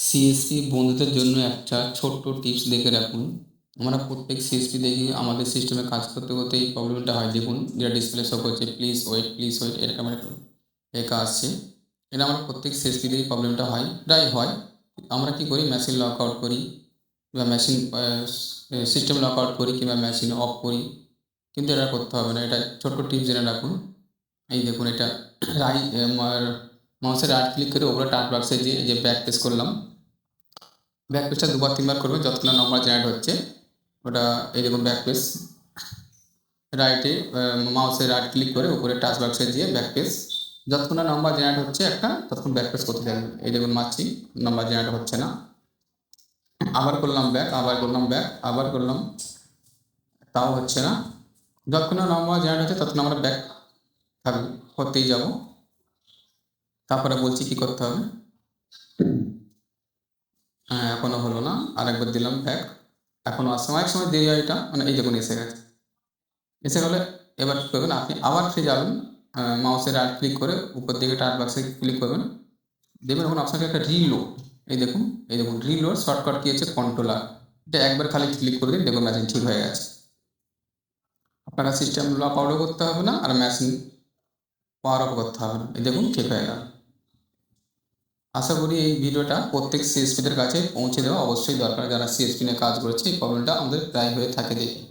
CSP বন্ধুদের জন্য একটা ছোট্ট টিপস দেখে রাখুন। আমরা প্রত্যেক সিএসপি দেখি আমাদের সিস্টেমে কাজ করতে করতে এই প্রবলেমটা হয়। দেখুন যেটা ডিসপ্লে শো করছে প্লিজ ওয়েট এরকম একটা লেখা আসছে। এটা আমরা প্রত্যেক সিএসপিতে এই প্রবলেমটা হয়, প্রায় হয়। আমরা কি করি, মেশিন লক আউট করি বা মেশিন সিস্টেম লক আউট করি কিংবা মেশিন অফ করি, কিন্তু এটা করতে হবে না। এটা ছোট্ট টিপস জেনে রাখুন। এই দেখুন, এটা রাইট মাউসের রাইট ক্লিক করে ওপরে টাচ বাক্সে যে এই যে ব্যাক প্রেস করলাম, ব্যাক পেজটা দুবার তিনবার করবেন যতক্ষণ না নম্বর জেনারেট হচ্ছে। ওটা এই দেখুন ব্যাক পেজ, রাইটে মাউসে রাইট ক্লিক করে উপরে টাচ বাক্সে দিয়ে ব্যাক পেজ, যতক্ষণ না নম্বর জেনারেট হচ্ছে একটা ততক্ষণ ব্যাক পেজ করতে থাকবেন। এই দেখুন মারছি, নম্বর জেনারেট হচ্ছে না। আবার করলাম ব্যাক, আবার করলাম ব্যাক, আবার করলাম, তাও হচ্ছে না। যতক্ষণ না নম্বর জেনারেট হচ্ছে ততক্ষণ আমরা ব্যাক থাকবো, করতেই যাব। তারপরে বলছি কি করতে হবে। হ্যাঁ, এখনও হলো না, আরেকবার দিলাম ব্যাক, এখনও আসছে। অনেক সময় দেরি হয় এটা, মানে এই দেখুন এসে গেছে। এসে গেলে এবার কী করবেন, আপনি আবার ফিরে যাবেন, মাউসের রাইট ক্লিক করে উপর দিকে টাচ বাক্সে ক্লিক করবেন, দেখবেন ওখানে আপনাকে একটা রিলোড, এই দেখুন রিলোড শর্টকাট কী আছে, কন্ট্রোলার। এটা একবার খালি ক্লিক করে দিন, দেখুন মেশিন ঠিক হয়ে গেছে। আপনারা সিস্টেম লক আউটও করতে হবে না আর মেশিন পাওয়ার অফ করতে হবে না। এই দেখুন ঠিক হয়ে গেল। আশা করি এই ভিডিওটা প্রত্যেক সিএসপিদের কাছে পৌঁছে দেওয়া অবশ্যই দরকার, যারা সিএসপি নিয়ে কাজ করেছে। এই প্রবলেমটা আমাদের প্রায় হয়ে থাকে দেখি।